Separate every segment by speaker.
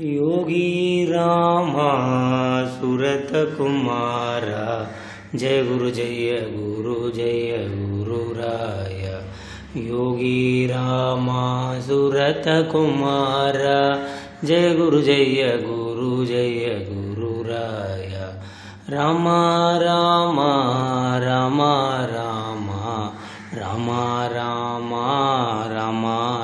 Speaker 1: योगी रामा सूरत कुमारा जय गुरु जय गुरु राय। योगी रामा सूरत कुमारा जय गुरु राय। रामा रामा रामा रामा रामा रामा रामा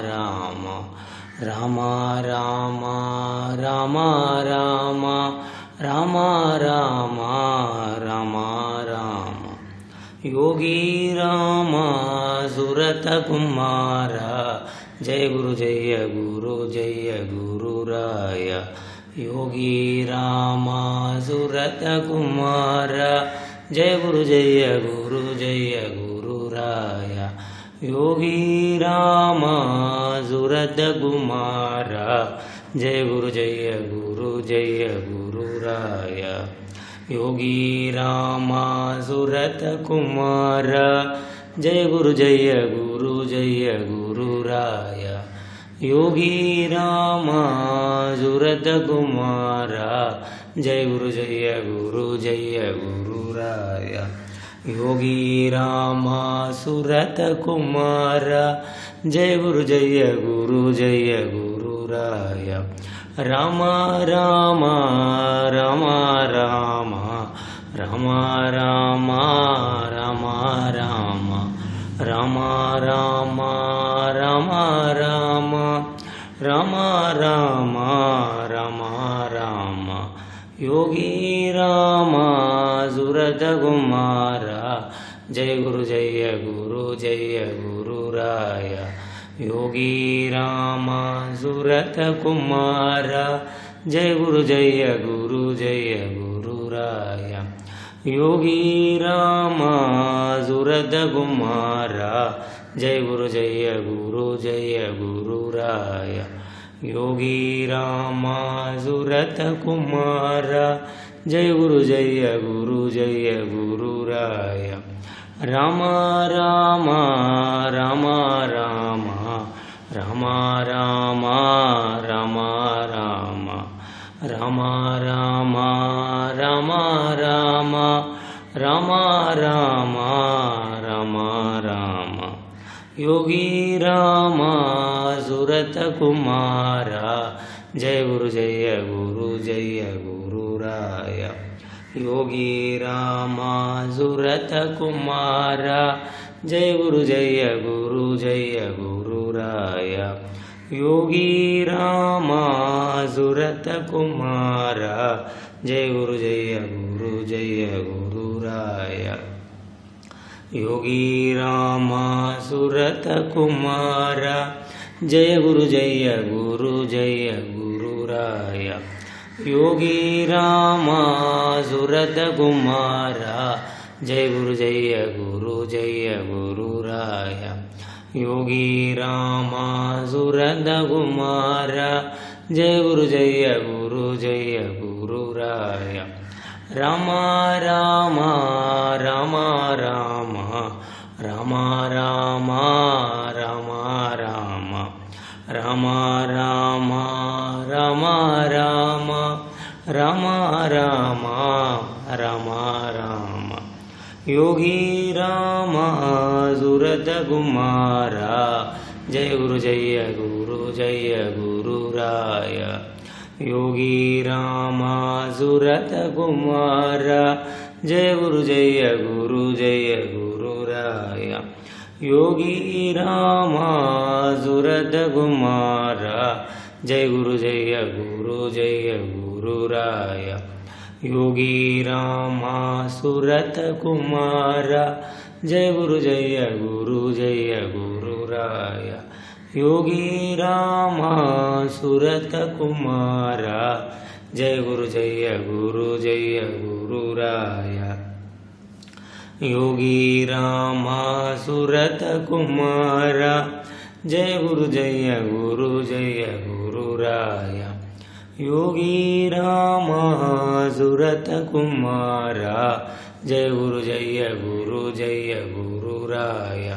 Speaker 1: रामा रामा रामा रामा रामा रामा रामा रामा रामा। योगी रामा सूरत कुमारा जय गुरु राय। योगी रामा सूरत कुमारा जय गुरु राय। योगी रामा सूरत कुमारा जय गुरु राय। योगी रामा सूरत कुमारा जय गुरु राय। योगी रामा सूरत कुमारा जय गुरु राय। योगी रामा सूरत कुमारा जय गुरु राय। रामा रामा रामा रामा रामा रामा रामा रामा रामा रामा रामा रामा रामा रामा रामा रामा। योगी रामा सूरत कुमारा जय गुरु राय। योगी रामा सूरत कुमारा जय गुरु राय। योगी रामा सूरत कुमारा जय गुरु राय। योगी रामा सूरत कुमारा जय गुरु राय। रामा रामा रामा रामा रामा रामा रामा रामा रामा रामा रामा रामा रामा रामा रामा रामा। योगी रामा सूरत कुमारा जय गुरु राय। योगी रामा सूरत कुमारा जय गुरु राय। योगी रामा सूरत कुमारा जय गुरु राय। योगी रामा सूरत कुमारा जय गुरु राय। योगी रामा सूरत कुमारा जय गुरु राय। योगी रामा सूरत कुमारा जय गुरु राय। रामा रामा रामा रामा रामा रामा रामा रामा रामा रामा रामा रामा रामा रामा रामा रामा। योगी रामा सूरत कुमारा जय गुरु राय। योगी रामा सूरत कुमारा जय गुरु राय। योगी रामा सूरत कुमारा जय गुरु राय। योगी रामा सूरत कुमारा जय गुरु राय। योगी रामा सूरत कुमारा जय गुरु राय। योगी रामा सूरत कुमारा जय गुरु राय। योगी रामा सूरत कुमारा जय गुरु राय।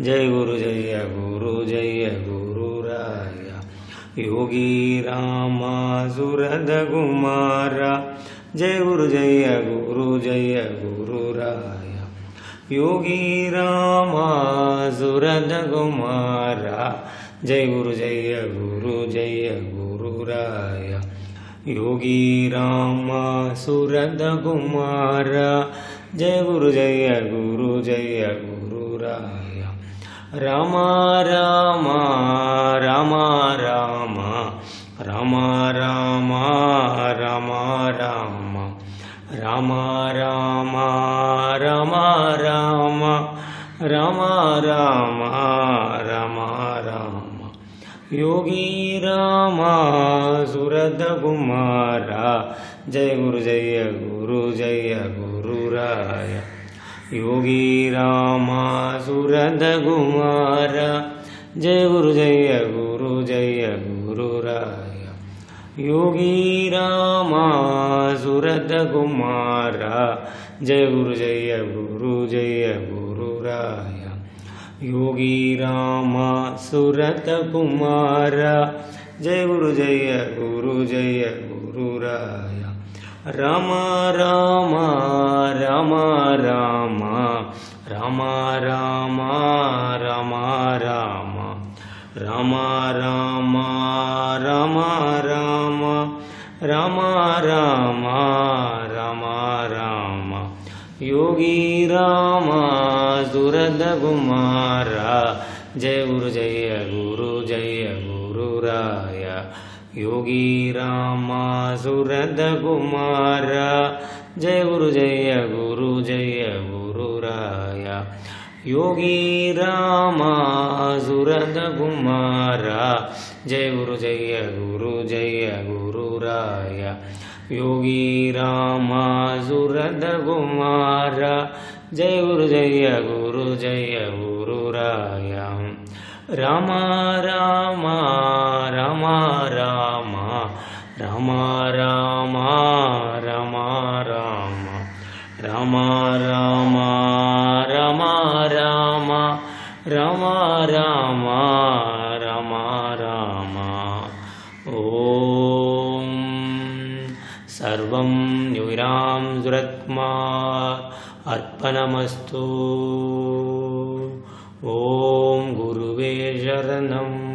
Speaker 1: जय गुरु जय गुरुराय योगी राम सुरद कुमार जय गुरु गुरुराय योगी राम सुरद कुमार जय गुरु गुरुराय योगी राम सुरद कुमार जय गुरु गुरुराय राम राम राम राम राम राम राम राम राम राम राम राम राम राम राम राम योगी राम सुरद कुमार जय गुरु गुरुराय योगी राम सुरद कुमार जय गुरु गुरुराय योगी राम सुरद कुमार जय गुरु गुरुराय योगी राम सुरत कुमार जय गुरु गुरुराय राम राम राम राम राम राम राम राम राम राम राम राम राम राम राम राम योगी राम सुरद कुमार जय गुरु गुरुराय योगी राम सुरद कुमार जय गुरु गुरुराय योगी राम सुरद कुमार जय गुरु गुरुराय योगी राम सुरद कुमार जय गुरु गुरुराय राम राम राम राम राम राम राम राम राम राम राम राम राम राम राम राम ॐ सर्वं योगिरां सुरत्मा अर्पणमस्तु ॐ गुरुवे शरणम्